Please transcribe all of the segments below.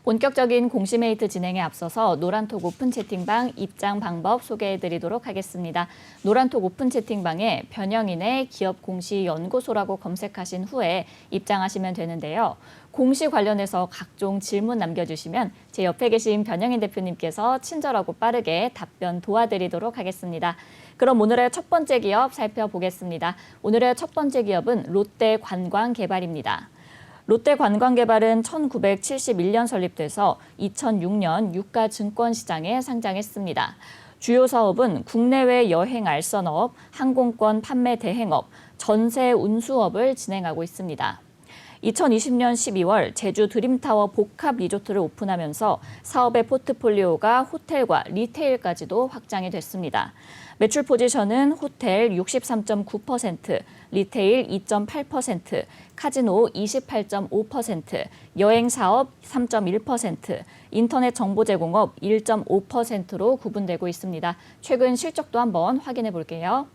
본격적인 공시메이트 진행에 앞서서 노란톡 오픈 채팅방 입장 방법 소개해드리도록 하겠습니다. 노란톡 오픈 채팅방에 변영인의 기업공시연구소라고 검색하신 후에 입장하시면 되는데요. 공시 관련해서 각종 질문 남겨주시면 제 옆에 계신 변영인 대표님께서 친절하고 빠르게 답변 도와드리도록 하겠습니다. 그럼 오늘의 첫 번째 기업 살펴보겠습니다. 오늘의 첫 번째 기업은 롯데관광개발입니다. 롯데관광개발은 1971년 설립돼서 2006년 유가증권시장에 상장했습니다. 주요 사업은 국내외 여행 알선업, 항공권 판매 대행업, 전세 운수업을 진행하고 있습니다. 2020년 12월 제주 드림타워 복합 리조트를 오픈하면서 사업의 포트폴리오가 호텔과 리테일까지도 확장이 됐습니다. 매출 포지션은 호텔 63.9%, 리테일 2.8%, 카지노 28.5%, 여행사업 3.1%, 인터넷 정보 제공업 1.5%로 구분되고 있습니다. 최근 실적도 한번 확인해 볼게요.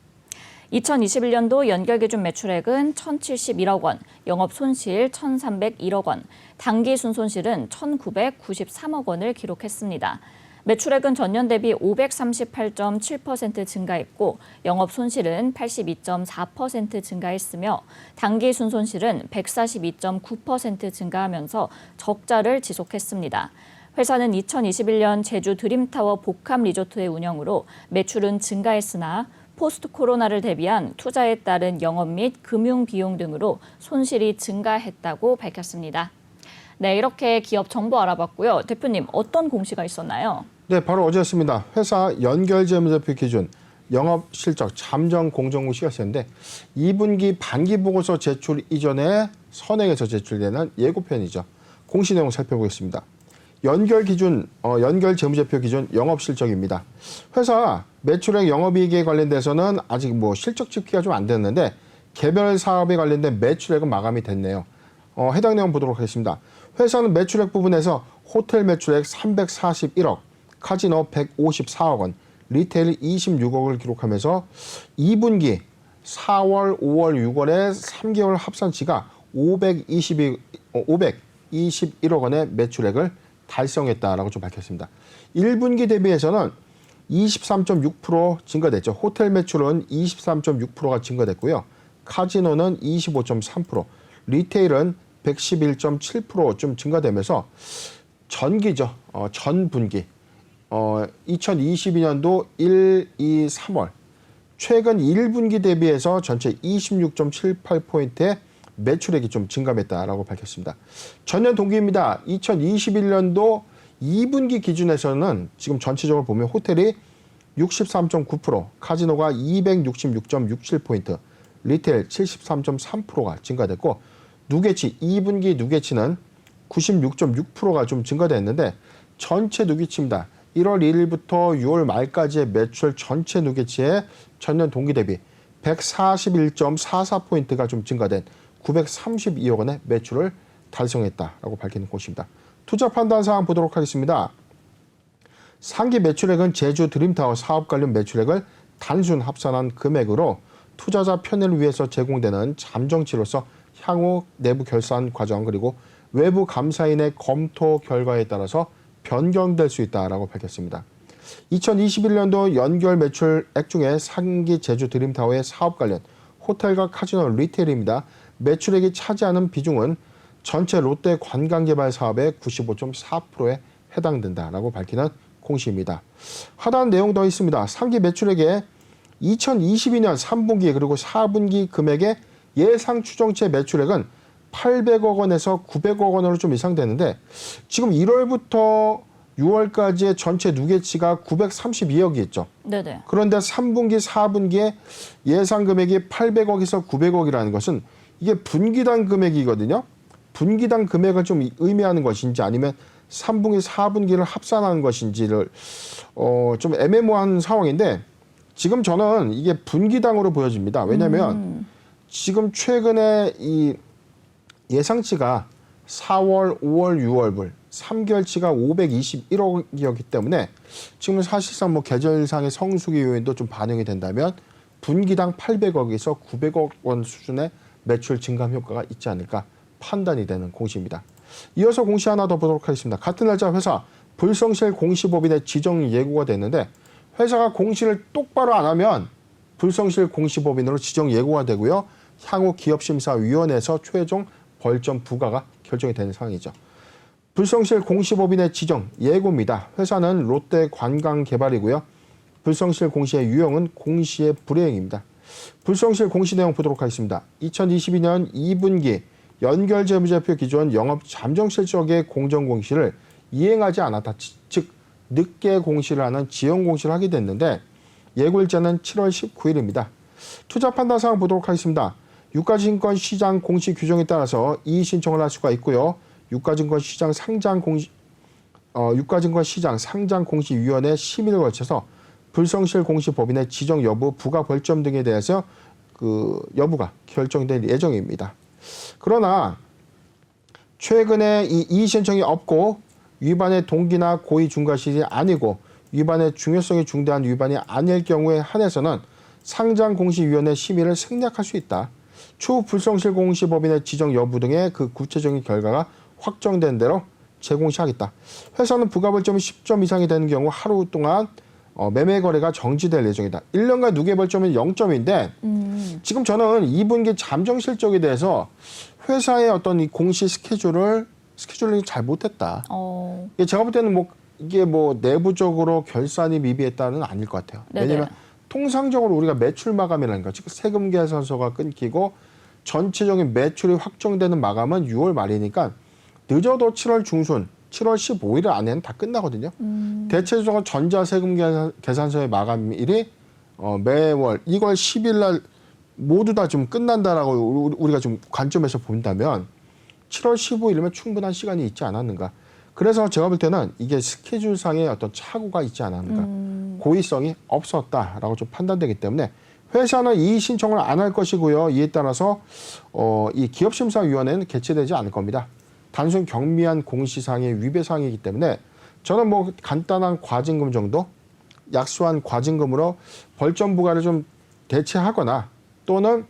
2021년도 연결기준 매출액은 1,071억 원, 영업 손실 1,301억 원, 당기 순손실은 1,993억 원을 기록했습니다. 매출액은 전년 대비 538.7% 증가했고 영업 손실은 82.4% 증가했으며 당기 순손실은 142.9% 증가하면서 적자를 지속했습니다. 회사는 2021년 제주 드림타워 복합 리조트의 운영으로 매출은 증가했으나 포스트 코로나를 대비한 투자에 따른 영업 및 금융 비용 등으로 손실이 증가했다고 밝혔습니다. 네, 이렇게 기업 정보 알아봤고요. 대표님, 어떤 공시가 있었나요? 네, 바로 어제였습니다. 회사 연결재무제표 기준 영업실적 잠정 공정공시가 있었는데 2분기 반기보고서 제출 이전에 선행해서 제출되는 예고편이죠. 공시 내용 살펴보겠습니다. 연결재무제표 기준 영업실적입니다. 회사 매출액 영업이익에 관련돼서는 아직 실적 집계가 좀 안 됐는데 개별 사업에 관련된 매출액은 마감이 됐네요. 해당 내용 보도록 하겠습니다. 회사는 매출액 부분에서 호텔 매출액 341억, 카지노 154억 원, 리테일 26억을 기록하면서 2분기 4월, 5월, 6월의 3개월 합산치가 521억 원의 매출액을 달성했다라고 좀 밝혔습니다. 1분기 대비해서는 23.6% 증가됐죠. 호텔 매출은 23.6%가 증가됐고요. 카지노는 25.3%, 리테일은 111.7% 좀 증가되면서 전기죠. 전 분기 2022년도 1, 2, 3월 최근 1분기 대비해서 전체 26.78포인트의 매출액이 좀 증가했다라고 밝혔습니다. 전년 동기입니다. 2021년도 2분기 기준에서는 지금 전체적으로 보면 호텔이 63.9%, 카지노가 266.67포인트, 리테일 73.3%가 증가됐고 누계치, 2분기 누계치는 96.6%가 좀 증가됐는데 전체 누계치입니다. 1월 1일부터 6월 말까지의 매출 전체 누계치의 전년 동기 대비 141.44포인트가 좀 증가된 932억 원의 매출을 달성했다라고 밝히는 곳입니다. 투자 판단 사항 보도록 하겠습니다. 상기 매출액은 제주 드림타워 사업 관련 매출액을 단순 합산한 금액으로 투자자 편의를 위해서 제공되는 잠정치로서 향후 내부 결산 과정 그리고 외부 감사인의 검토 결과에 따라서 변경될 수 있다라고 밝혔습니다. 2021년도 연결 매출액 중에 상기 제주 드림타워의 사업 관련 호텔과 카지노 리테일입니다. 매출액이 차지하는 비중은 전체 롯데 관광개발 사업의 95.4%에 해당된다라고 밝히는 공시입니다. 하단 내용 더 있습니다. 상기 매출액의 2022년 3분기 그리고 4분기 금액의 예상 추정치 매출액은 800억 원에서 900억 원으로 좀 이상되는데 지금 1월부터 6월까지의 전체 누계치가 932억이 있죠. 네네. 그런데 3분기, 4분기에 예상 금액이 800억에서 900억이라는 것은 이게 분기당 금액이거든요. 분기당 금액을 좀 의미하는 것인지 아니면 3분기, 4분기를 합산하는 것인지를 좀 애매모호한 상황인데 지금 저는 이게 분기당으로 보여집니다. 왜냐하면 지금 최근에 이 예상치가 4월, 5월, 6월분 3개월치가 521억이었기 때문에 지금 사실상 계절상의 성수기 요인도 좀 반영이 된다면 분기당 800억에서 900억 원 수준의 매출 증감 효과가 있지 않을까 판단이 되는 공시입니다. 이어서 공시 하나 더 보도록 하겠습니다. 같은 날짜 회사 불성실 공시법인의 지정 예고가 됐는데 회사가 공시를 똑바로 안 하면 불성실 공시법인으로 지정 예고가 되고요. 향후 기업심사위원회에서 최종 벌점 부과가 결정이 되는 상황이죠. 불성실 공시법인의 지정 예고입니다. 회사는 롯데관광개발이고요. 불성실 공시의 유형은 공시의 불이행입니다. 불성실 공시 내용 보도록 하겠습니다. 2022년 2분기 연결재무제표 기준 영업 잠정실적의 공정공시를 이행하지 않았다. 즉 늦게 공시를 하는 지연공시를 하게 됐는데 예고일자는 7월 19일입니다. 투자판단사항 보도록 하겠습니다. 유가증권시장 공시 규정에 따라서 이의신청을 할 수가 있고요. 유가증권시장 상장공시위원회 심의를 거쳐서 불성실 공시법인의 지정 여부, 부과 벌점 등에 대해서 그 여부가 결정될 예정입니다. 그러나 최근에 이 이의신청이 없고 위반의 동기나 고의 중과실이 아니고 위반의 중요성이 중대한 위반이 아닐 경우에 한해서는 상장공시위원회 심의를 생략할 수 있다. 추후 불성실 공시법인의 지정 여부 등의 그 구체적인 결과가 확정된 대로 재공시하겠다. 회사는 부가벌점이 10점 이상이 되는 경우 하루 동안 매매 거래가 정지될 예정이다. 1년간 누계벌점은 0점인데 지금 저는 2분기 잠정 실적에 대해서 회사의 어떤 이 공시 스케줄을 잘 못했다. 제가 볼 때는 이게 내부적으로 결산이 미비했다는 아닐 것 같아요. 네네. 왜냐하면 통상적으로 우리가 매출 마감이라는 거, 즉 세금 계산서가 끊기고 전체적인 매출이 확정되는 마감은 6월 말이니까 늦어도 7월 중순, 7월 15일 안에는 다 끝나거든요. 대체적으로 전자세금 계산서의 마감일이 매월 2월 10일 날 모두 다 좀 끝난다라고 우리가 좀 관점에서 본다면 7월 15일이면 충분한 시간이 있지 않았는가. 그래서 제가 볼 때는 이게 스케줄상의 어떤 착오가 있지 않았는가. 고의성이 없었다라고 좀 판단되기 때문에 회사는 이의 신청을 안 할 것이고요. 이에 따라서 이 기업심사위원회는 개최되지 않을 겁니다. 단순 경미한 공시상의 위배사항이기 때문에 저는 간단한 과징금 정도, 약소한 과징금으로 벌점 부과를 좀 대체하거나 또는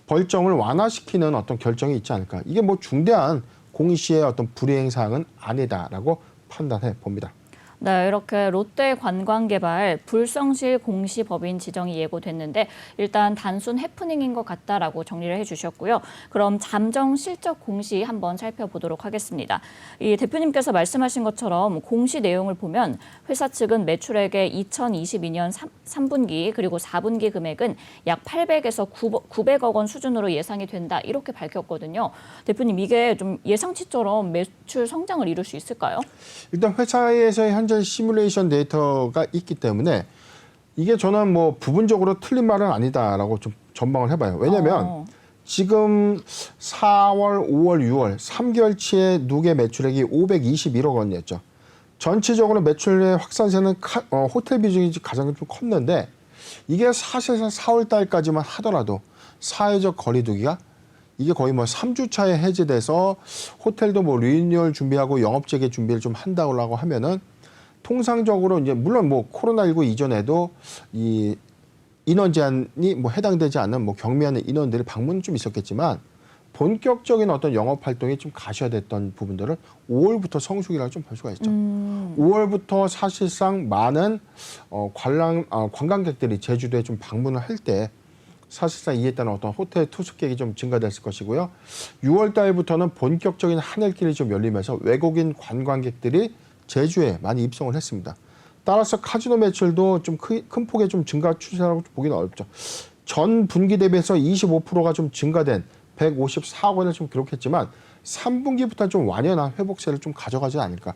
벌점을 완화시키는 어떤 결정이 있지 않을까. 이게 중대한 공시의 어떤 불이행 사항은 아니다라고 판단해 봅니다. 네, 이렇게 롯데관광개발 불성실 공시법인 지정이 예고됐는데 일단 단순 해프닝인 것 같다라고 정리를 해주셨고요. 그럼 잠정 실적 공시 한번 살펴보도록 하겠습니다. 이 대표님께서 말씀하신 것처럼 공시 내용을 보면 회사 측은 매출액의 2022년 3분기 그리고 4분기 금액은 약 800에서 900억 원 수준으로 예상이 된다 이렇게 밝혔거든요. 대표님 이게 좀 예상치처럼 매출 성장을 이룰 수 있을까요? 일단 회사에서의 현재 시뮬레이션 데이터가 있기 때문에 이게 저는 부분적으로 틀린 말은 아니다라고 좀 전망을 해봐요. 왜냐하면 지금 4월, 5월, 6월 3개월치의 누계 매출액이 521억 원이었죠. 전체적으로 매출의 확산세는 호텔 비중이 가장 좀 컸는데 이게 사실상 4월 달까지만 하더라도 사회적 거리두기가 이게 거의 3주 차에 해제돼서 호텔도 리뉴얼 준비하고 영업 재개 준비를 좀 한다고 하면은 통상적으로 이제 물론 코로나19 이전에도 이 인원 제한이 해당되지 않는 경미한 인원들이 방문은 좀 있었겠지만 본격적인 어떤 영업 활동이 좀 가셔야됐던 부분들을 5월부터 성수기라고 좀 볼 수가 있죠. 5월부터 사실상 많은 관광객들이 제주도에 좀 방문을 할 때 사실상 이에 따른 어떤 호텔 투숙객이 좀 증가됐을 것이고요. 6월 달부터는 본격적인 하늘길이 좀 열리면서 외국인 관광객들이 제주에 많이 입성을 했습니다. 따라서 카지노 매출도 좀 큰 폭의 좀 증가 추세라고 보기는 어렵죠. 전 분기 대비해서 25%가 좀 증가된 154억 원을 좀 기록했지만 3분기부터 좀 완연한 회복세를 좀 가져가지 않을까.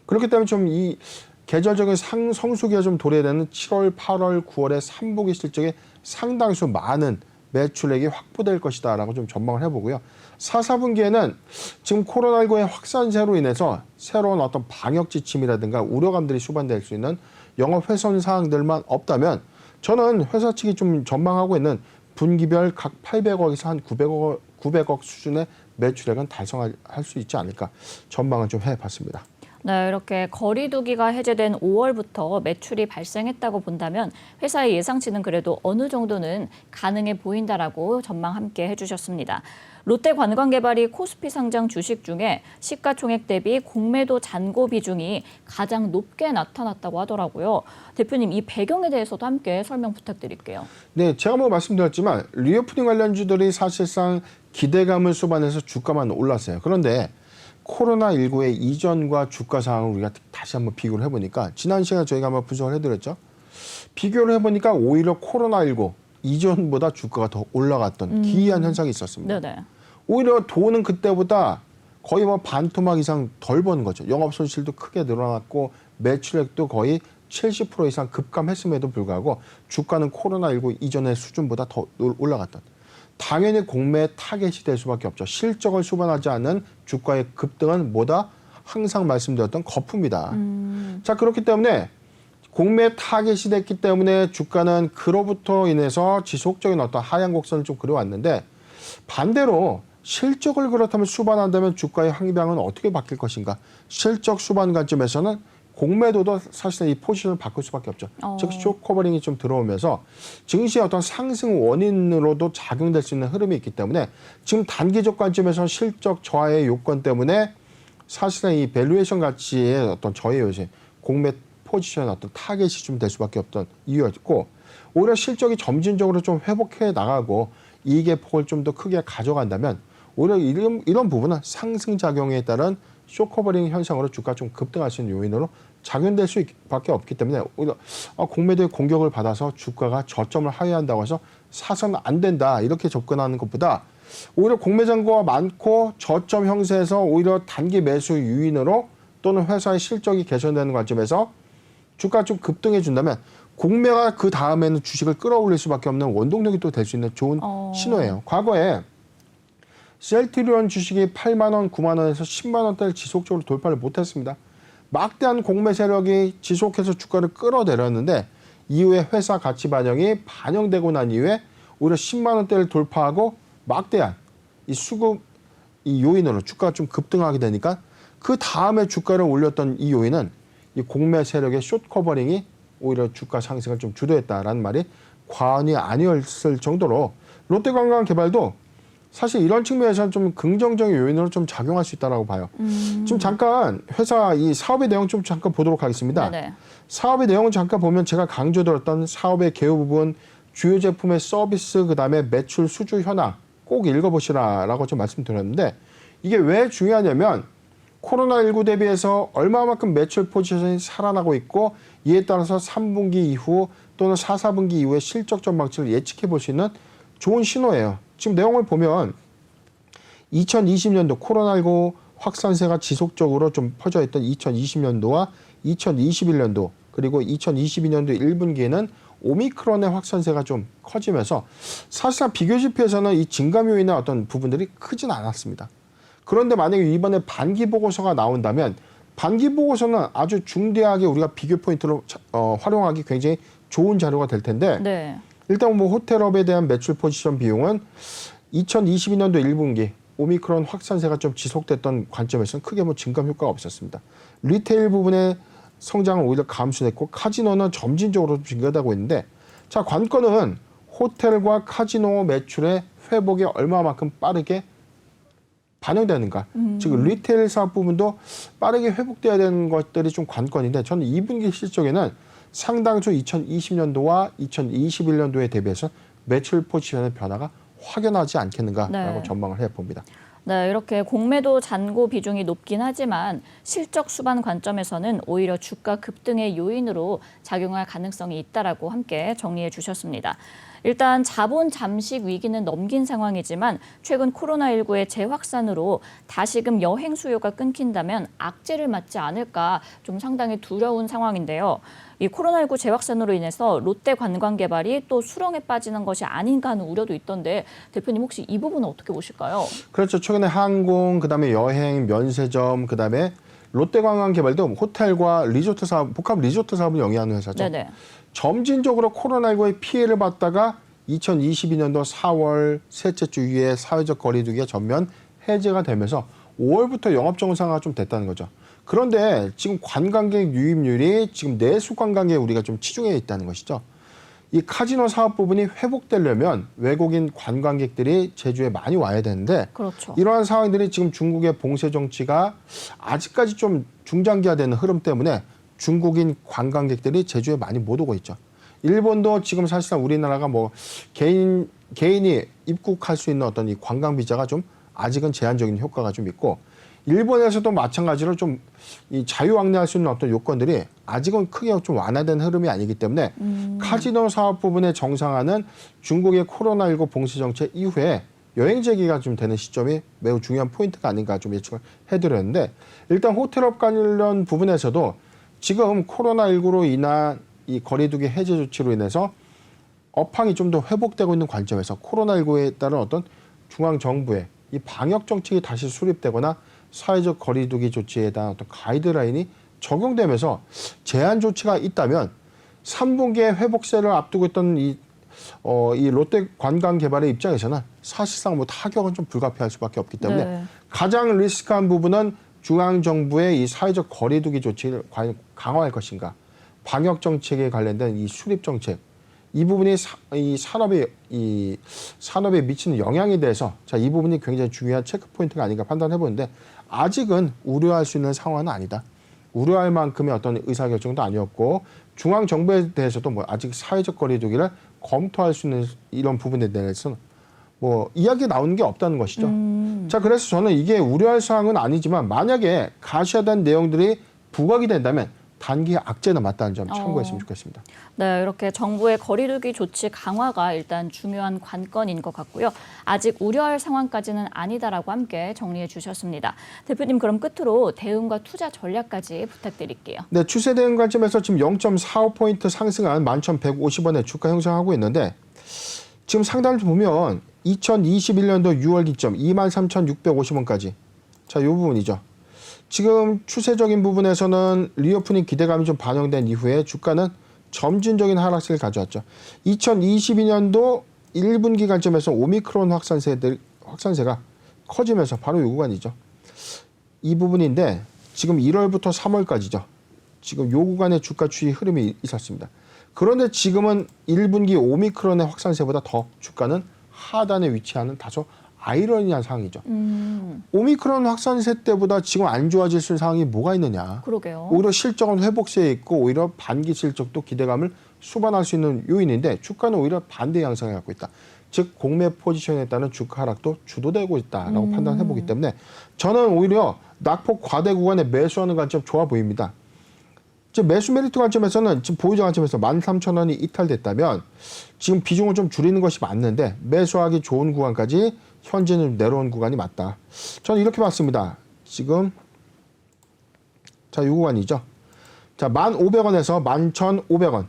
그렇기 때문에 좀 이 계절적인 성수기가 좀 도래되는 7월, 8월, 9월의 3분기 실적에 상당수 많은 매출액이 확보될 것이다라고 좀 전망을 해보고요. 4, 4분기에는 지금 코로나19의 확산세로 인해서 새로운 어떤 방역 지침이라든가 우려감들이 수반될 수 있는 영업 훼손 사항들만 없다면 저는 회사 측이 좀 전망하고 있는 분기별 각 800억에서 한 900억 수준의 매출액은 달성할 수 있지 않을까 전망을 좀 해봤습니다. 네, 이렇게 거리두기가 해제된 5월부터 매출이 발생했다고 본다면 회사의 예상치는 그래도 어느 정도는 가능해 보인다라고 전망 함께 해주셨습니다. 롯데관광개발이 코스피 상장 주식 중에 시가총액 대비 공매도 잔고 비중이 가장 높게 나타났다고 하더라고요. 대표님, 이 배경에 대해서도 함께 설명 부탁드릴게요. 네, 제가 뭐 말씀드렸지만 리오프닝 관련주들이 사실상 기대감을 수반해서 주가만 올랐어요. 그런데 코로나19의 이전과 주가 상황을 우리가 다시 한번 비교를 해보니까 지난 시간에 저희가 한번 분석을 해드렸죠. 비교를 해보니까 오히려 코로나19 이전보다 주가가 더 올라갔던 기이한 현상이 있었습니다. 네네. 오히려 돈은 그때보다 거의 뭐 반토막 이상 덜 버는 거죠. 영업 손실도 크게 늘어났고 매출액도 거의 70% 이상 급감했음에도 불구하고 주가는 코로나19 이전의 수준보다 더 올라갔던. 당연히 공매의 타겟이 될 수밖에 없죠. 실적을 수반하지 않는 주가의 급등은 뭐다? 항상 말씀드렸던 거품이다. 자, 그렇기 때문에 공매 타겟이 됐기 때문에 주가는 그로부터 인해서 지속적인 어떤 하향 곡선을 좀 그려왔는데 반대로 실적을 그렇다면 수반한다면 주가의 향방은 어떻게 바뀔 것인가? 실적 수반 관점에서는 공매도도 사실은 이 포지션을 바꿀 수밖에 없죠. 즉 숏커버링이 좀 들어오면서 증시의 어떤 상승 원인으로도 작용될 수 있는 흐름이 있기 때문에 지금 단기적 관점에서는 실적 저하의 요건 때문에 사실은 이 밸류에이션 가치의 어떤 저해 요새 공매 포지션의 어떤 타겟이 좀 될 수밖에 없던 이유였고 오히려 실적이 점진적으로 좀 회복해 나가고 이익의 폭을 좀 더 크게 가져간다면 오히려 이런 부분은 상승 작용에 따른 숏커버링 현상으로 주가 좀 급등할 수 있는 요인으로 작용될 수밖에 없기 때문에 오히려 공매도의 공격을 받아서 주가가 저점을 하회한다고 해서 사서는 안 된다 이렇게 접근하는 것보다 오히려 공매 잔고가 많고 저점 형세에서 오히려 단기 매수 유인으로 또는 회사의 실적이 개선되는 관점에서 주가가 좀 급등해 준다면 공매가 그 다음에는 주식을 끌어올릴 수밖에 없는 원동력이 또 될 수 있는 좋은 신호예요. 과거에 셀트리온 주식이 8만 원, 9만 원에서 10만 원대를 지속적으로 돌파를 못했습니다. 막대한 공매 세력이 지속해서 주가를 끌어내렸는데 이후에 회사 가치 반영이 반영되고 난 이후에 오히려 10만 원대를 돌파하고 막대한 이 수급 이 요인으로 주가가 좀 급등하게 되니까 그 다음에 주가를 올렸던 이 요인은 이 공매 세력의 숏 커버링이 오히려 주가 상승을 좀 주도했다라는 말이 과언이 아니었을 정도로 롯데관광개발도 사실 이런 측면에서는 좀 긍정적인 요인으로 좀 작용할 수 있다라고 봐요. 지금 잠깐 회사 이 사업의 내용 좀 잠깐 보도록 하겠습니다. 네네. 사업의 내용을 잠깐 보면 제가 강조드렸던 사업의 개요 부분, 주요 제품의 서비스, 그다음에 매출 수주 현황 꼭 읽어보시라라고 좀 말씀드렸는데 이게 왜 중요하냐면 코로나19 대비해서 얼마만큼 매출 포지션이 살아나고 있고 이에 따라서 3분기 이후 또는 4, 4분기 이후의 실적 전망치를 예측해 볼 수 있는 좋은 신호예요. 지금 내용을 보면 2020년도 코로나19 확산세가 지속적으로 좀 퍼져 있던 2020년도와 2021년도 그리고 2022년도 1분기에는 오미크론의 확산세가 좀 커지면서 사실상 비교 지표에서는 이 증감 요인의 어떤 부분들이 크진 않았습니다. 그런데 만약에 이번에 반기 보고서가 나온다면 반기 보고서는 아주 중대하게 우리가 비교 포인트로 활용하기 굉장히 좋은 자료가 될 텐데 네. 일단 뭐 호텔업에 대한 매출 포지션 비용은 2022년도 1분기 오미크론 확산세가 좀 지속됐던 관점에서는 크게 뭐 증감 효과가 없었습니다. 리테일 부분의 성장은 오히려 감소됐고 카지노는 점진적으로 증가하고 있는데 자 관건은 호텔과 카지노 매출의 회복이 얼마만큼 빠르게 반영되는가. 즉 리테일 사업 부분도 빠르게 회복돼야 되는 것들이 좀 관건인데 저는 2분기 실적에는 상당수 2020년도와 2021년도에 대비해서 매출 포지션의 변화가 확연하지 않겠는가라고 전망을 해봅니다. 네, 이렇게 공매도 잔고 비중이 높긴 하지만 실적 수반 관점에서는 오히려 주가 급등의 요인으로 작용할 가능성이 있다라고 함께 정리해 주셨습니다. 일단 자본 잠식 위기는 넘긴 상황이지만 최근 코로나19의 재확산으로 다시금 여행 수요가 끊긴다면 악재를 맞지 않을까 좀 상당히 두려운 상황인데요. 이 코로나19 재확산으로 인해서 롯데관광개발이 또 수렁에 빠지는 것이 아닌가 하는 우려도 있던데 대표님 혹시 이 부분은 어떻게 보실까요? 그렇죠. 최근에 항공, 그다음에 여행, 면세점, 그다음에 롯데관광개발도 호텔과 리조트 사업, 복합 리조트 사업을 영위하는 회사죠. 네네. 점진적으로 코로나19의 피해를 받다가 2022년도 4월 셋째 주 이후에 사회적 거리두기가 전면 해제가 되면서 5월부터 영업 정상화가 좀 됐다는 거죠. 그런데 지금 관광객 유입률이 지금 내수 관광객에 우리가 좀 치중해 있다는 것이죠. 이 카지노 사업 부분이 회복되려면 외국인 관광객들이 제주에 많이 와야 되는데 그렇죠. 이러한 상황들이 지금 중국의 봉쇄 정치가 아직까지 좀 중장기화되는 흐름 때문에 중국인 관광객들이 제주에 많이 못 오고 있죠. 일본도 지금 사실상 우리나라가 뭐 개인이 입국할 수 있는 어떤 이 관광 비자가 좀 아직은 제한적인 효과가 좀 있고 일본에서도 마찬가지로 좀 이 자유왕래할 수 있는 어떤 요건들이 아직은 크게 좀 완화된 흐름이 아니기 때문에 카지노 사업 부분의 정상화는 중국의 코로나19 봉쇄 정책 이후에 여행 재개가 좀 되는 시점이 매우 중요한 포인트가 아닌가 좀 예측을 해드렸는데 일단 호텔업 관련 부분에서도 지금 코로나19로 인한 이 거리두기 해제 조치로 인해서 업황이 좀 더 회복되고 있는 관점에서 코로나19에 따른 어떤 중앙 정부의 이 방역 정책이 다시 수립되거나 사회적 거리두기 조치에 대한 어떤 가이드라인이 적용되면서 제한 조치가 있다면 3분기에 회복세를 앞두고 있던 이 롯데 관광 개발의 입장에서는 사실상 뭐 타격은 좀 불가피할 수밖에 없기 때문에 네. 가장 리스크한 부분은 중앙 정부의 이 사회적 거리두기 조치를 과연 강화할 것인가, 방역 정책에 관련된 이 수립 정책 이 부분이 이 산업에 미치는 영향에 대해서 이 부분이 굉장히 중요한 체크 포인트가 아닌가 판단해 보는데 아직은 우려할 수 있는 상황은 아니다. 우려할 만큼의 어떤 의사결정도 아니었고 중앙 정부에 대해서도 뭐 아직 사회적 거리두기를 검토할 수 있는 이런 부분에 대해서는 뭐 이야기 나오는 게 없다는 것이죠. 자, 그래서 저는 이게 우려할 사항은 아니지만 만약에 가시화된 내용들이 부각이 된다면 단기 악재는 맞다는 점 참고했으면 좋겠습니다. 네, 이렇게 정부의 거리두기 조치 강화가 일단 중요한 관건인 것 같고요. 아직 우려할 상황까지는 아니다라고 함께 정리해 주셨습니다. 대표님, 그럼 끝으로 대응과 투자 전략까지 부탁드릴게요. 네, 추세 대응 관점에서 지금 0.45포인트 상승한 11,150원에 주가 형성하고 있는데 지금 상단을 보면 2021년도 6월 기점 23,650원까지 자, 이 부분이죠. 지금 추세적인 부분에서는 리오프닝 기대감이 좀 반영된 이후에 주가는 점진적인 하락세를 가져왔죠. 2022년도 1분기 관점에서 오미크론 확산세가 커지면서 바로 이 구간이죠. 이 부분인데 지금 1월부터 3월까지죠. 지금 이 구간의 주가 추이 흐름이 있었습니다. 그런데 지금은 1분기 오미크론의 확산세보다 더 주가는 하단에 위치하는 다소 아이러니한 상황이죠. 오미크론 확산세 때보다 지금 안 좋아질 수 있는 상황이 뭐가 있느냐. 그러게요. 오히려 실적은 회복세에 있고 오히려 반기 실적도 기대감을 수반할 수 있는 요인인데 주가는 오히려 반대 양상을 갖고 있다. 즉 공매 포지션에 따른 주가 하락도 주도되고 있다라고 판단해보기 때문에 저는 오히려 낙폭 과대 구간에 매수하는 관점 좋아 보입니다. 지금 매수 메리트 관점에서는 지금 보유자 관점에서 13,000원이 이탈됐다면 지금 비중을 좀 줄이는 것이 맞는데 매수하기 좋은 구간까지 현재는 내려온 구간이 맞다. 저는 이렇게 봤습니다. 지금 자, 이 구간이죠. 자, 1,500원에서 11,500원.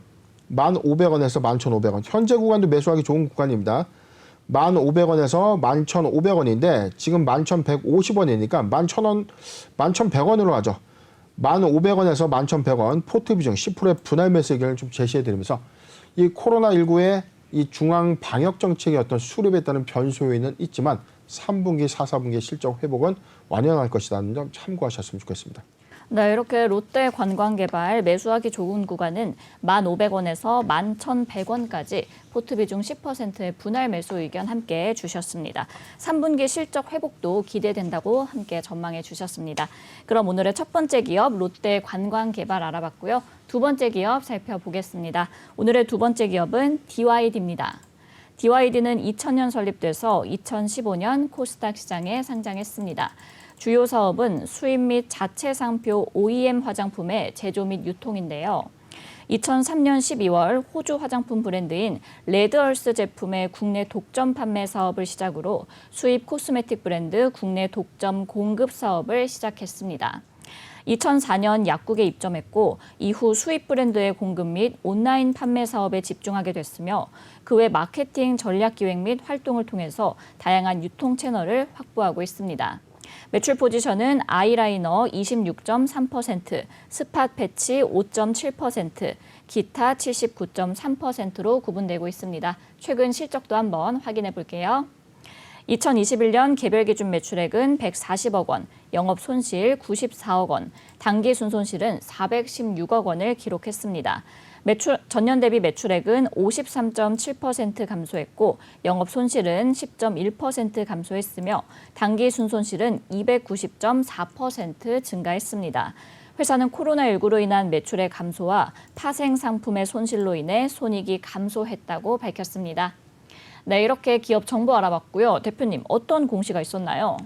1,500원에서 11,500원. 현재 구간도 매수하기 좋은 구간입니다. 1,500원에서 11,500원인데 지금 11,150원이니까 11,100원으로 하죠. 1,500원에서 11,100원 포트 비중 10%의 분할 매수 의견을 좀 제시해 드리면서 이 코로나19의 이 중앙 방역 정책의 어떤 수립에 따른 변수 요인은 있지만 3분기, 4, 4분기 실적 회복은 완연할 것이라는 점 참고하셨으면 좋겠습니다. 네, 이렇게 롯데 관광개발 매수하기 좋은 구간은 1,500원에서 11,100원까지 포트 비중 10%의 분할 매수 의견 함께 주셨습니다. 3분기 실적 회복도 기대된다고 함께 전망해 주셨습니다. 그럼 오늘의 첫 번째 기업 롯데 관광개발 알아봤고요. 두 번째 기업 살펴보겠습니다. 오늘의 두 번째 기업은 DYD입니다. DYD는 2000년 설립돼서 2015년 코스닥 시장에 상장했습니다. 주요 사업은 수입 및 자체 상표 OEM 화장품의 제조 및 유통인데요. 2003년 12월 호주 화장품 브랜드인 레드얼스 제품의 국내 독점 판매 사업을 시작으로 수입 코스메틱 브랜드 국내 독점 공급 사업을 시작했습니다. 2004년 약국에 입점했고 이후 수입 브랜드의 공급 및 온라인 판매 사업에 집중하게 됐으며 그 외 마케팅 전략 기획 및 활동을 통해서 다양한 유통 채널을 확보하고 있습니다. 매출 포지션은 아이라이너 26.3%, 스팟 패치 5.7%, 기타 79.3%로 구분되고 있습니다. 최근 실적도 한번 확인해 볼게요. 2021년 개별 기준 매출액은 140억 원, 영업 손실 94억 원, 당기 순손실은 416억 원을 기록했습니다. 전년 대비 매출액은 53.7% 감소했고 영업 손실은 10.1% 감소했으며 당기 순손실은 290.4% 증가했습니다. 회사는 코로나19로 인한 매출의 감소와 파생 상품의 손실로 인해 손익이 감소했다고 밝혔습니다. 네, 이렇게 기업 정보 알아봤고요. 대표님, 어떤 공시가 있었나요?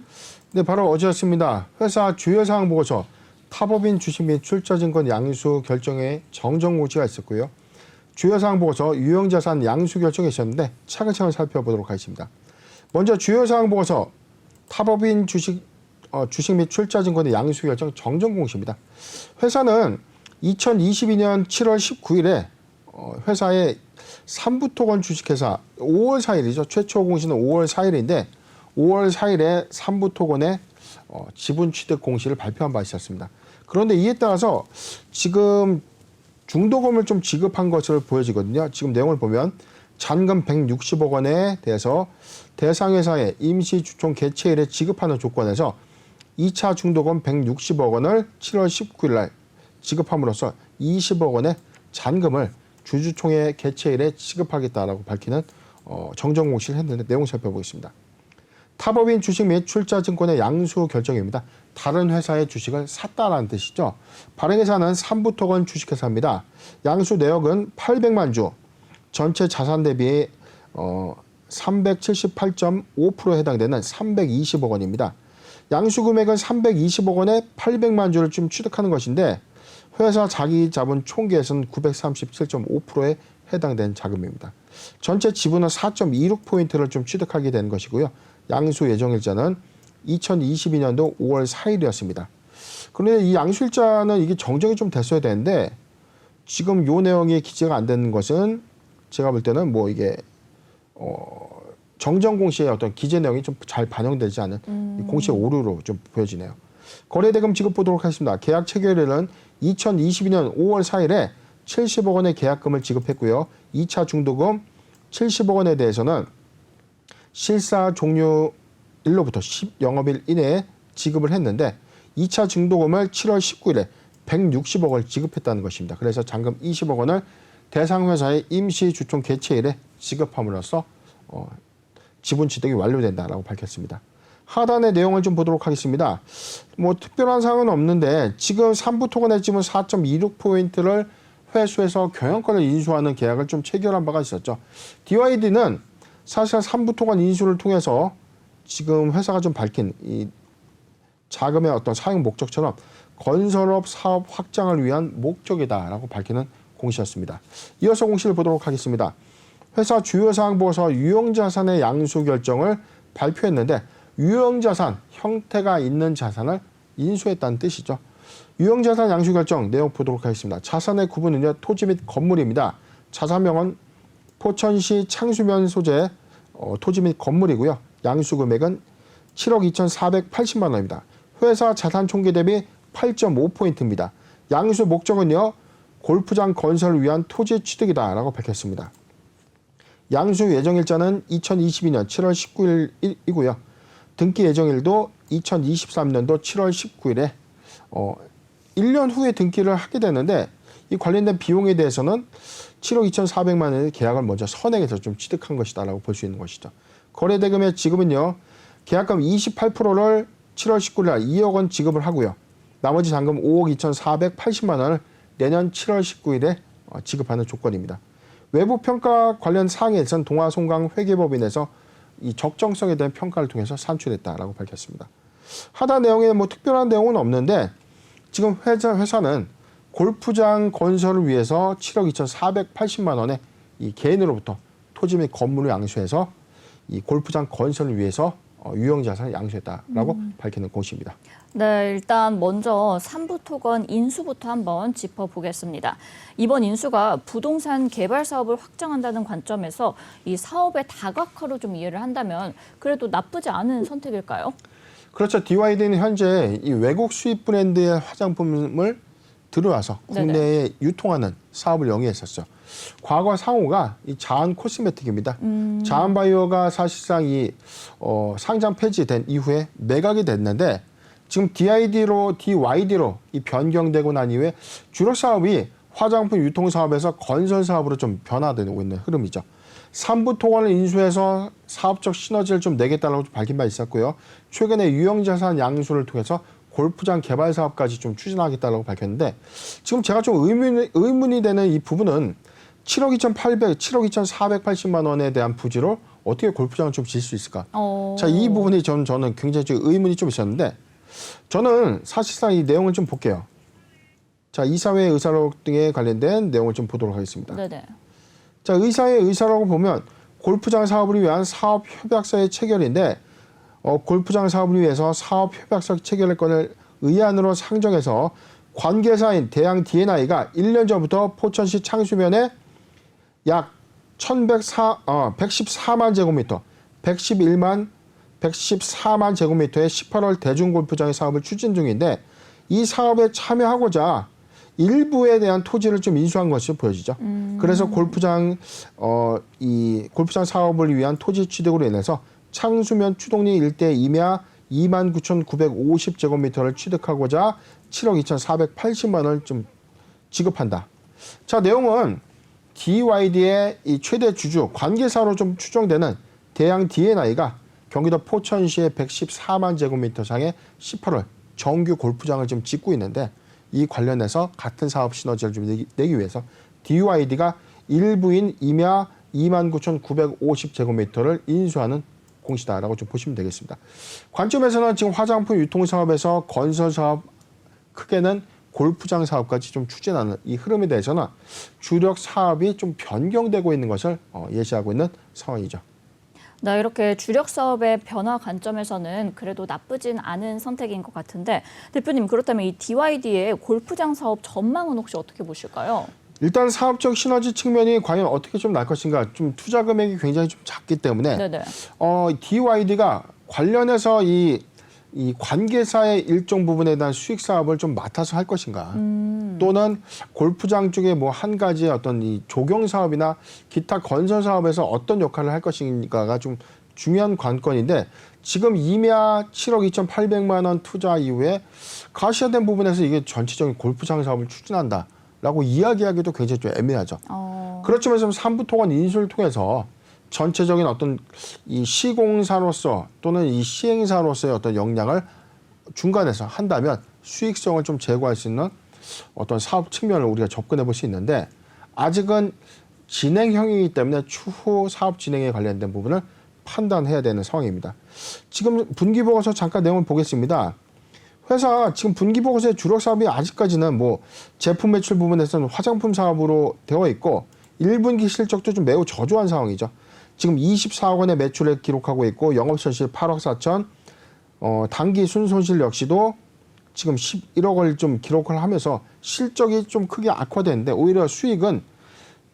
네, 바로 어제였습니다. 회사 주요 사항 보고서 타법인 주식 및 출자증권 양수 결정에 정정 공시가 있었고요. 주요 사항 보고서 유형자산 양수 결정이 있었는데 차근차근 살펴보도록 하겠습니다. 먼저 주요 사항 보고서 타법인 주식 및 출자증권의 양수 결정 정정 공시입니다. 회사는 2022년 7월 19일에 회사의 삼부토건 주식회사 5월 4일이죠. 최초 공시는 5월 4일인데 5월 4일에 삼부토건의 지분 취득 공시를 발표한 바 있었습니다. 그런데 이에 따라서 지금 중도금을 좀 지급한 것으로 보여지거든요. 지금 내용을 보면 잔금 160억 원에 대해서 대상회사의 임시주총 개최일에 지급하는 조건에서 2차 중도금 160억 원을 7월 19일 날 지급함으로써 20억 원의 잔금을 주주총회 개최일에 지급하겠다라고 밝히는 정정 공시를 했는데 내용 살펴보겠습니다. 타법인 주식 및 출자증권의 양수 결정입니다. 다른 회사의 주식을 샀다라는 뜻이죠. 발행회사는 삼부토건 주식회사입니다. 양수 내역은 800만 주, 전체 자산 대비 378.5%에 해당되는 320억 원입니다. 양수 금액은 320억 원에 800만 주를 좀 취득하는 것인데 회사 자기 자본 총계에서는 937.5%에 해당되는 자금입니다. 전체 지분은 4.26포인트를 좀 취득하게 되는 것이고요. 양수 예정일자는 2022년도 5월 4일이었습니다. 그런데 이 양수일자는 이게 정정이 좀 됐어야 되는데 지금 요 내용이 기재가 안 되는 것은 제가 볼 때는 뭐 이게 정정 공시의 어떤 기재 내용이 좀 잘 반영되지 않은 공시의 오류로 좀 보여지네요. 거래대금 지급 보도록 하겠습니다. 계약 체결일은 2022년 5월 4일에 70억 원의 계약금을 지급했고요. 2차 중도금 70억 원에 대해서는 실사 종료일로부터 10영업일 이내에 지급을 했는데 2차 중도금을 7월 19일에 160억 원을 지급했다는 것입니다. 그래서 잔금 20억 원을 대상회사의 임시주총 개최일에 지급함으로써 지분 취득이 완료된다라고 밝혔습니다. 하단의 내용을 좀 보도록 하겠습니다. 뭐 특별한 사항은 없는데 지금 삼부토건의 지분 4.26포인트를 회수해서 경영권을 인수하는 계약을 좀 체결한 바가 있었죠. DYD는 사실 삼부토건 인수를 통해서 지금 회사가 좀 밝힌 이 자금의 어떤 사용 목적처럼 건설업 사업 확장을 위한 목적이다라고 밝히는 공시였습니다. 이어서 공시를 보도록 하겠습니다. 회사 주요 사항 보고서 유형자산의 양수 결정을 발표했는데 유형자산, 형태가 있는 자산을 인수했다는 뜻이죠. 유형자산 양수 결정 내용 보도록 하겠습니다. 자산의 구분은요, 토지 및 건물입니다. 자산명은 포천시 창수면 소재 토지 및 건물이고요. 양수 금액은 7억 2,480만 원입니다. 회사 자산 총계 대비 8.5포인트입니다. 양수 목적은요, 골프장 건설을 위한 토지 취득이다라고 밝혔습니다. 양수 예정일자는 2022년 7월 19일이고요. 등기 예정일도 2023년도 7월 19일에 1년 후에 등기를 하게 되는데 이 관련된 비용에 대해서는 7억 2,400만 원의 계약을 먼저 선행해서 좀 취득한 것이다라고 볼 수 있는 것이죠. 거래대금의 지급은요, 계약금 28%를 7월 19일 날 2억 원 지급을 하고요. 나머지 잔금 5억 2,480만 원을 내년 7월 19일에 지급하는 조건입니다. 외부 평가 관련 사항에선 동아송강 회계법인에서 이 적정성에 대한 평가를 통해서 산출했다라고 밝혔습니다. 하단 내용에 뭐 특별한 내용은 없는데 지금 회사는 골프장 건설을 위해서 7억 2,480만 원의 이 개인으로부터 토지 및 건물을 양수해서 이 골프장 건설을 위해서 유형자산을 양수했다라고 밝히는 공시입니다. 네, 일단 먼저 삼부토건 인수부터 한번 짚어보겠습니다. 이번 인수가 부동산 개발 사업을 확장한다는 관점에서 이 사업의 다각화로 좀 이해를 한다면 그래도 나쁘지 않은 선택일까요? 그렇죠. DYD는 현재 이 외국 수입 브랜드의 화장품을 들어와서 국내에 유통하는 사업을 영위했었죠. 과거 상호가 이 자한 코스메틱입니다. 자한 바이오가 사실상 이 상장 폐지된 이후에 매각이 됐는데 지금 DYD로 이 변경되고 난 이후에 주력 사업이 화장품 유통 사업에서 건설 사업으로 좀 변화되고 있는 흐름이죠. 삼부 토건을 인수해서 사업적 시너지를 좀 내겠다라고 밝힌 바 있었고요. 최근에 유형자산 양수를 통해서 골프장 개발 사업까지 좀 추진하겠다라고 밝혔는데 지금 제가 좀 의문이 되는 이 부분은 7억 2,480만 원에 대한 부지로 어떻게 골프장을 좀 지을 수 있을까? 자, 이 부분이 저는 굉장히 좀 의문이 좀 있었는데 저는 사실상 이 내용을 좀 볼게요. 자, 이사회 의사록 등에 관련된 내용을 좀 보도록 하겠습니다. 네네. 자, 의사회 의사록을 보면 골프장 사업을 위한 사업 협약서의 체결인데 골프장 사업을 위해서 사업 협약서 체결할 건을 의안으로 상정해서 관계사인 대양 D&I가 1년 전부터 포천시 창수면에 약 114만 제곱미터, 114만 제곱미터의 18월 대중골프장의 사업을 추진 중인데 이 사업에 참여하고자 일부에 대한 토지를 좀 인수한 것으로 보여지죠. 그래서 이 골프장 사업을 위한 토지 취득으로 인해서 창수면 추동리 일대 임야 29,950제곱미터를 취득하고자 7억 2,480만 원을 좀 지급한다. 자, 내용은 DYD의 이 최대 주주 관계사로 좀 추정되는 대양 D&I가 경기도 포천시의 114만 제곱미터 상의 18월 정규 골프장을 좀 짓고 있는데 이 관련해서 같은 사업 시너지를 좀 내기 위해서 DYD가 일부인 임야 29,950제곱미터를 인수하는 공시다라고 좀 보시면 되겠습니다. 관점에서는 지금 화장품 유통 사업에서 건설 사업 크게는 골프장 사업까지 좀 추진하는 이 흐름에 대해서는 주력 사업이 좀 변경되고 있는 것을 예시하고 있는 상황이죠. 네, 이렇게 주력 사업의 변화 관점에서는 그래도 나쁘진 않은 선택인 것 같은데 대표님 그렇다면 이 DYD의 골프장 사업 전망은 혹시 어떻게 보실까요? 일단 사업적 시너지 측면이 과연 어떻게 좀 날 것인가 좀 투자 금액이 굉장히 좀 작기 때문에 네네. DYD가 관련해서 이 관계사의 일정 부분에 대한 수익 사업을 좀 맡아서 할 것인가 또는 골프장 쪽에 뭐 한 가지 어떤 이 조경 사업이나 기타 건설 사업에서 어떤 역할을 할 것인가가 좀 중요한 관건인데 지금 임야 7억 2,800만 원 투자 이후에 가시화된 부분에서 이게 전체적인 골프장 사업을 추진한다라고 이야기하기도 굉장히 좀 애매하죠. 그렇지만 좀 삼부토건 인수를 통해서 전체적인 어떤 이 시공사로서 또는 이 시행사로서의 어떤 역량을 중간에서 한다면 수익성을 좀 제고할 수 있는 어떤 사업 측면을 우리가 접근해 볼 수 있는데 아직은 진행형이기 때문에 추후 사업 진행에 관련된 부분을 판단해야 되는 상황입니다. 지금 분기보고서 잠깐 내용을 보겠습니다. 회사 지금 분기보고서의 주력 사업이 아직까지는 뭐 제품 매출 부분에서는 화장품 사업으로 되어 있고 1분기 실적도 좀 매우 저조한 상황이죠. 지금 24억 원의 매출을 기록하고 있고 영업손실 8억 4천, 당기 순손실 역시도 지금 11억을 좀 기록을 하면서 실적이 좀 크게 악화됐는데 오히려 수익은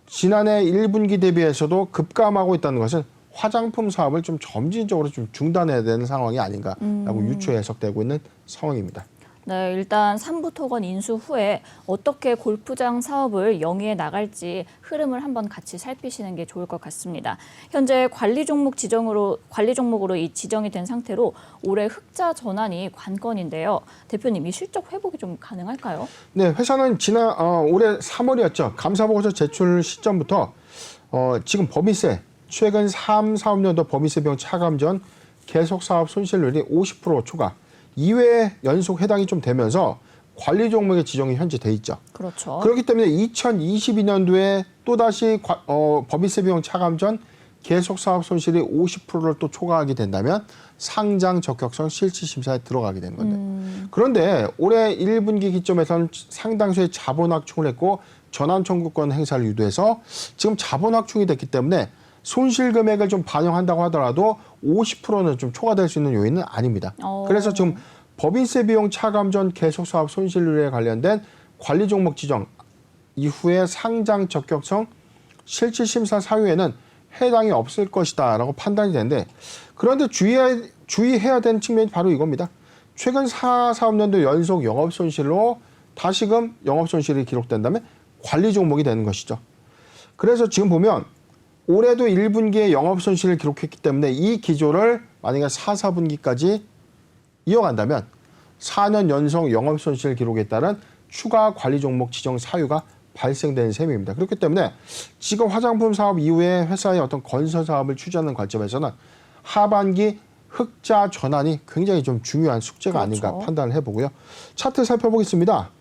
지난해 1분기 대비해서도 급감하고 있다는 것은 화장품 사업을 좀 점진적으로 좀 중단해야 되는 상황이 아닌가라고 유추 해석되고 있는 상황입니다. 네, 일단 삼부토건 인수 후에 어떻게 골프장 사업을 영위해 나갈지 흐름을 한번 같이 살피시는 게 좋을 것 같습니다. 현재 관리 종목으로 이 지정이 된 상태로 올해 흑자 전환이 관건인데요. 대표님, 이 실적 회복이 좀 가능할까요? 네, 회사는 올해 3월이었죠. 감사보고서 제출 시점부터 지금 법인세 최근 3, 4년도 법인세 비용 차감 전 계속 사업 손실률이 50% 초과 2회 연속 해당이 좀 되면서 관리 종목의 지정이 현재 돼 있죠. 그렇죠. 그렇기 때문에 2022년도에 또다시 법인세 비용 차감 전 계속 사업 손실이 50%를 또 초과하게 된다면 상장 적격성 실질 심사에 들어가게 되는 건데. 그런데 올해 1분기 기점에서는 상당수의 자본 확충을 했고 전환 청구권 행사를 유도해서 지금 자본 확충이 됐기 때문에 손실 금액을 좀 반영한다고 하더라도 50%는 좀 초과될 수 있는 요인은 아닙니다. 그래서 지금 법인세 비용 차감 전 계속 사업 손실률에 관련된 관리 종목 지정 이후에 상장 적격성 실질 심사 사유에는 해당이 없을 것이다라고 판단이 되는데 그런데 주의해야 되는 측면이 바로 이겁니다. 최근 4, 4년도 연속 영업 손실로 다시금 영업 손실이 기록된다면 관리 종목이 되는 것이죠. 그래서 지금 보면 올해도 1분기에 영업 손실을 기록했기 때문에 이 기조를 만약에 4, 4분기까지 이어간다면 4년 연속 영업 손실 기록에 따른 추가 관리 종목 지정 사유가 발생된 셈입니다. 그렇기 때문에 지금 화장품 사업 이후에 회사의 어떤 건설 사업을 추진하는 관점에서는 하반기 흑자 전환이 굉장히 좀 중요한 숙제가 아닌가 판단을 해보고요. 차트 살펴보겠습니다.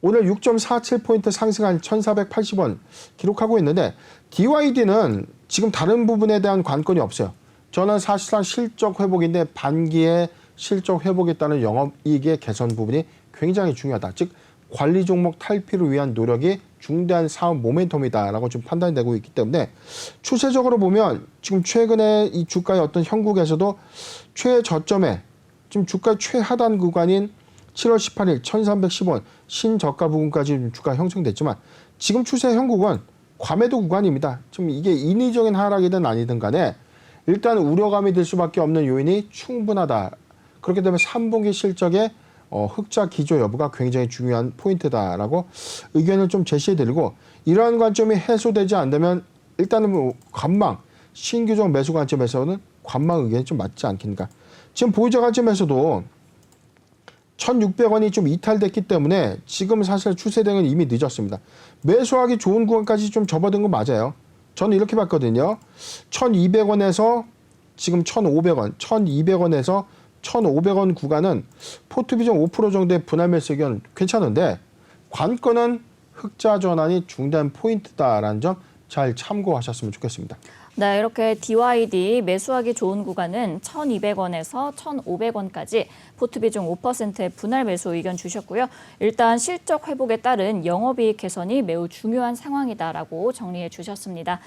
오늘 6.47포인트 상승한 1,480원 기록하고 있는데 DYD는 지금 다른 부분에 대한 관건이 없어요. 저는 사실상 실적 회복인데 반기의 실적 회복에 따른 영업이익의 개선 부분이 굉장히 중요하다. 즉 관리 종목 탈피를 위한 노력이 중대한 사업 모멘텀이다라고 좀 판단이 되고 있기 때문에 추세적으로 보면 지금 최근에 이 주가의 어떤 형국에서도 최저점에 지금 주가 최하단 구간인 7월 18일 1,310원 신저가 부분까지 주가 형성됐지만 지금 추세 형국은 과매도 구간입니다. 지금 이게 인위적인 하락이든 아니든 간에 일단 우려감이 들 수밖에 없는 요인이 충분하다. 그렇기 때문에 3분기 실적의 흑자 기조 여부가 굉장히 중요한 포인트다라고 의견을 좀 제시해드리고 이러한 관점이 해소되지 않다면 일단은 뭐 관망, 신규적 매수 관점에서는 관망 의견이 좀 맞지 않겠는가. 지금 보유자 관점에서도 1,600원이 좀 이탈됐기 때문에 지금 사실 추세 대응은 이미 늦었습니다. 매수하기 좋은 구간까지 좀 접어든 건 맞아요. 저는 이렇게 봤거든요. 1,200원에서 지금 1,500원, 1,200원에서 1,500원 구간은 포트 비중 5% 정도의 분할 매수 의견 괜찮은데 관건은 흑자 전환이 중대한 포인트다라는 점 잘 참고하셨으면 좋겠습니다. 네, 이렇게 DYD 매수하기 좋은 구간은 1,200원에서 1,500원까지 포트 비중 5%의 분할 매수 의견 주셨고요. 일단 실적 회복에 따른 영업이익 개선이 매우 중요한 상황이다라고 정리해 주셨습니다.